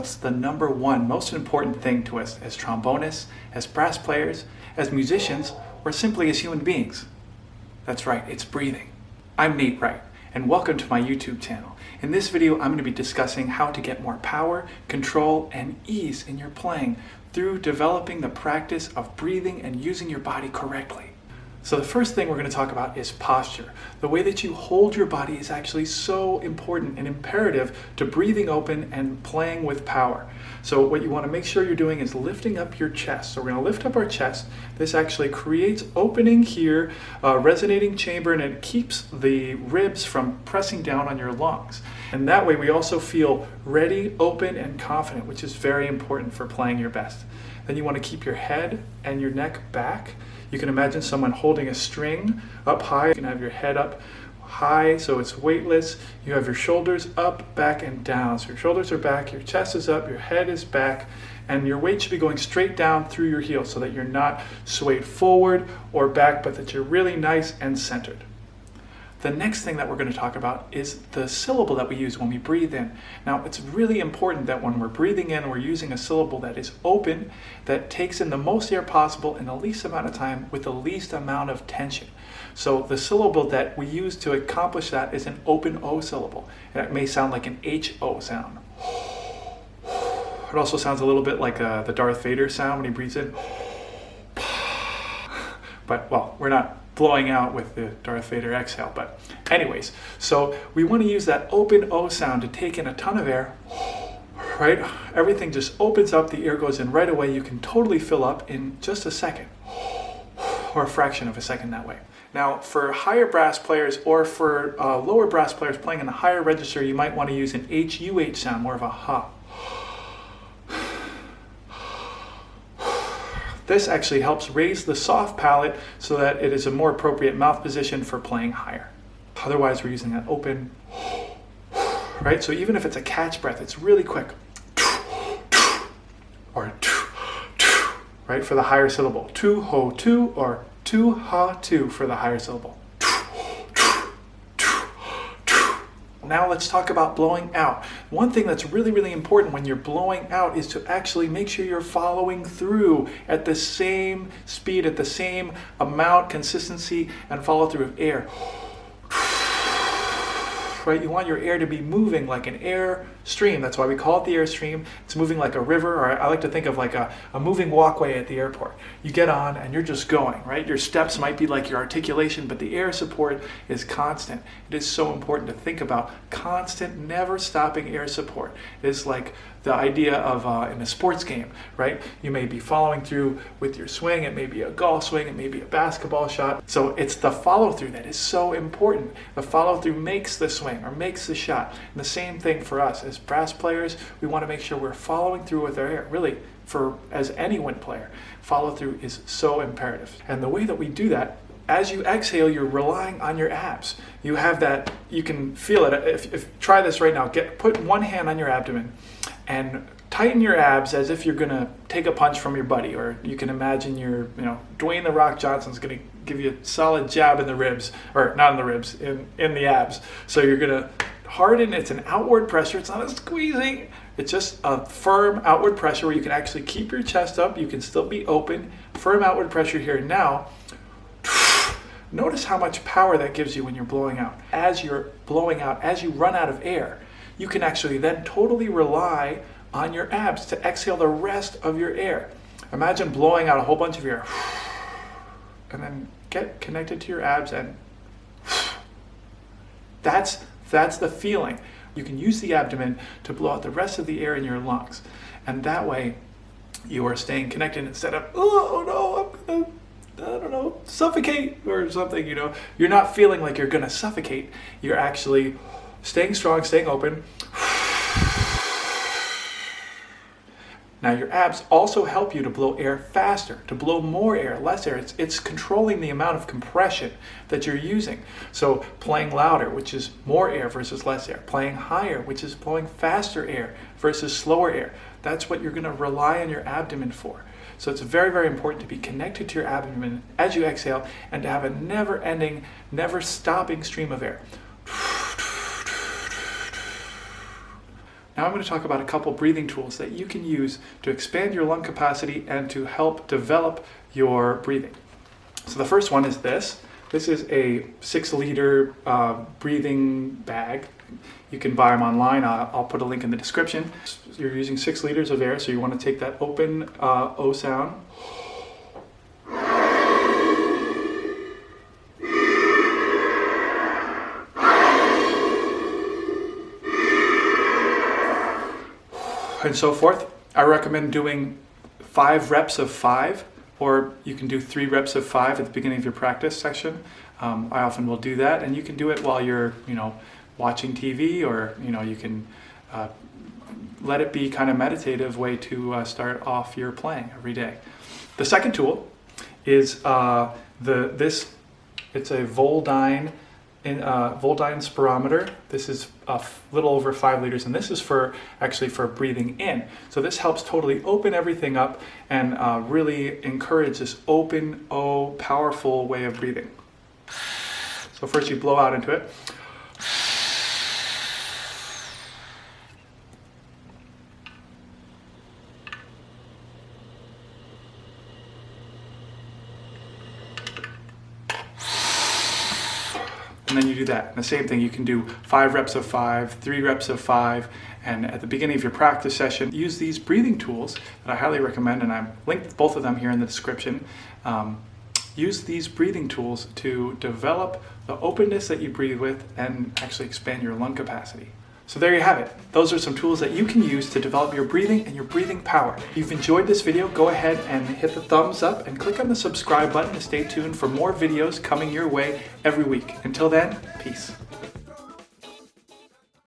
what's the number one most important thing to us as trombonists, as brass players, as musicians, or simply as human beings? That's right, it's breathing. I'm Reit, and welcome to my YouTube channel. In this video, I'm going to be discussing how to get more power, control, and ease in your playing through developing the practice of breathing and using your body correctly. So the first thing we're going to talk about is posture. The way that you hold your body is actually so important and imperative to breathing open and playing with power. So what you want to make sure you're doing is lifting up your chest. So we're going to lift up our chest. This actually creates opening here, resonating chamber, and it keeps the ribs from pressing down on your lungs. And that way we also feel ready, open, and confident, which is very important for playing your best. Then you want to keep your head and your neck back. You can imagine someone holding a string up high. You can have your head up high so it's weightless. You have your shoulders up, back, and down. So your shoulders are back, your chest is up, your head is back, and your weight should be going straight down through your heels so that you're not swayed forward or back, but that you're really nice and centered. The next thing that we're going to talk about is the syllable that we use when we breathe in. Now, it's really important that when we're breathing in, we're using a syllable that is open, that takes in the most air possible in the least amount of time with the least amount of tension. So the syllable that we use to accomplish that is an open O syllable. And it may sound like an H-O sound. It also sounds a little bit like the Darth Vader sound when he breathes in. But, well, we're not blowing out with the Darth Vader exhale. But anyways, so we want to use that open O sound to take in a ton of air, right? Everything just opens up, the air goes in right away. You can totally fill up in just a second, or a fraction of a second that way. Now, for higher brass players or for lower brass players playing in a higher register, you might want to use an H-U-H sound, more of a ha. This actually helps raise the soft palate so that it is a more appropriate mouth position for playing higher. Otherwise, we're using that open, right? So even if it's a catch breath, it's really quick. Or right, for the higher syllable. Tu ho tu or tu ha tu for the higher syllable. Now let's talk about blowing out. One thing that's really, really important when you're blowing out is to actually make sure you're following through at the same speed, at the same amount, consistency, and follow through of air. Right? You want your air to be moving like an air stream. That's why we call it the air stream. It's moving like a river, or I like to think of like a moving walkway at the airport. You get on and you're just going, right? Your steps might be like your articulation, but the air support is constant. It is so important to think about constant, never stopping air support. It is like the idea of in a sports game, right? You may be following through with your swing. It may be a golf swing. It may be a basketball shot. So it's the follow through that is so important. The follow through makes the swing or makes the shot. And the same thing for us as brass players. We want to make sure we're following through with our air. Really, as any wind player, follow through is so imperative. And the way that we do that, as you exhale, you're relying on your abs. You have that, you can feel it. If try this right now, put one hand on your abdomen and tighten your abs as if you're gonna take a punch from your buddy, or you can imagine Dwayne "The Rock" Johnson's gonna give you a solid jab in the ribs, or not in the ribs, in the abs. So you're gonna harden. It's an outward pressure. It's not a squeezing. It's just a firm outward pressure where you can actually keep your chest up. You can still be open. Firm outward pressure here. Now, notice how much power that gives you when you're blowing out. As you're blowing out, as you run out of air, you can actually then totally rely on your abs to exhale the rest of your air. Imagine blowing out a whole bunch of air and then get connected to your abs, and that's the feeling. You can use the abdomen to blow out the rest of the air in your lungs. And that way you are staying connected instead of, oh no, I'm gonna, I don't know, suffocate or something, You're not feeling like you're gonna suffocate. You're actually staying strong, staying open. Now your abs also help you to blow air faster, to blow more air, less air. It's controlling the amount of compression that you're using. So playing louder, which is more air versus less air. Playing higher, which is blowing faster air versus slower air. That's what you're going to rely on your abdomen for. So it's very, very important to be connected to your abdomen as you exhale and to have a never-ending, never-stopping stream of air. Now I'm going to talk about a couple breathing tools that you can use to expand your lung capacity and to help develop your breathing. So the first one is this. This is a 6-liter breathing bag. You can buy them online. I'll put a link in the description. You're using 6 liters of air, so you want to take that open O sound. And so forth. I recommend doing 5 reps of 5, or you can do 3 reps of 5 at the beginning of your practice session. I often will do that, and you can do it while you're, watching TV, or you can let it be kind of meditative way to start off your playing every day. The second tool is it's a Voldyne Spirometer. This is a little over 5 liters, and this is actually for breathing in. So this helps totally open everything up and really encourage this open, powerful way of breathing. So first you blow out into it. And then you do that. And the same thing, you can do 5 reps of 5, 3 reps of 5, and at the beginning of your practice session, use these breathing tools that I highly recommend, and I've linked both of them here in the description. Use these breathing tools to develop the openness that you breathe with and actually expand your lung capacity. So there you have it. Those are some tools that you can use to develop your breathing and your breathing power. If you've enjoyed this video, go ahead and hit the thumbs up and click on the subscribe button to stay tuned for more videos coming your way every week. Until then, peace.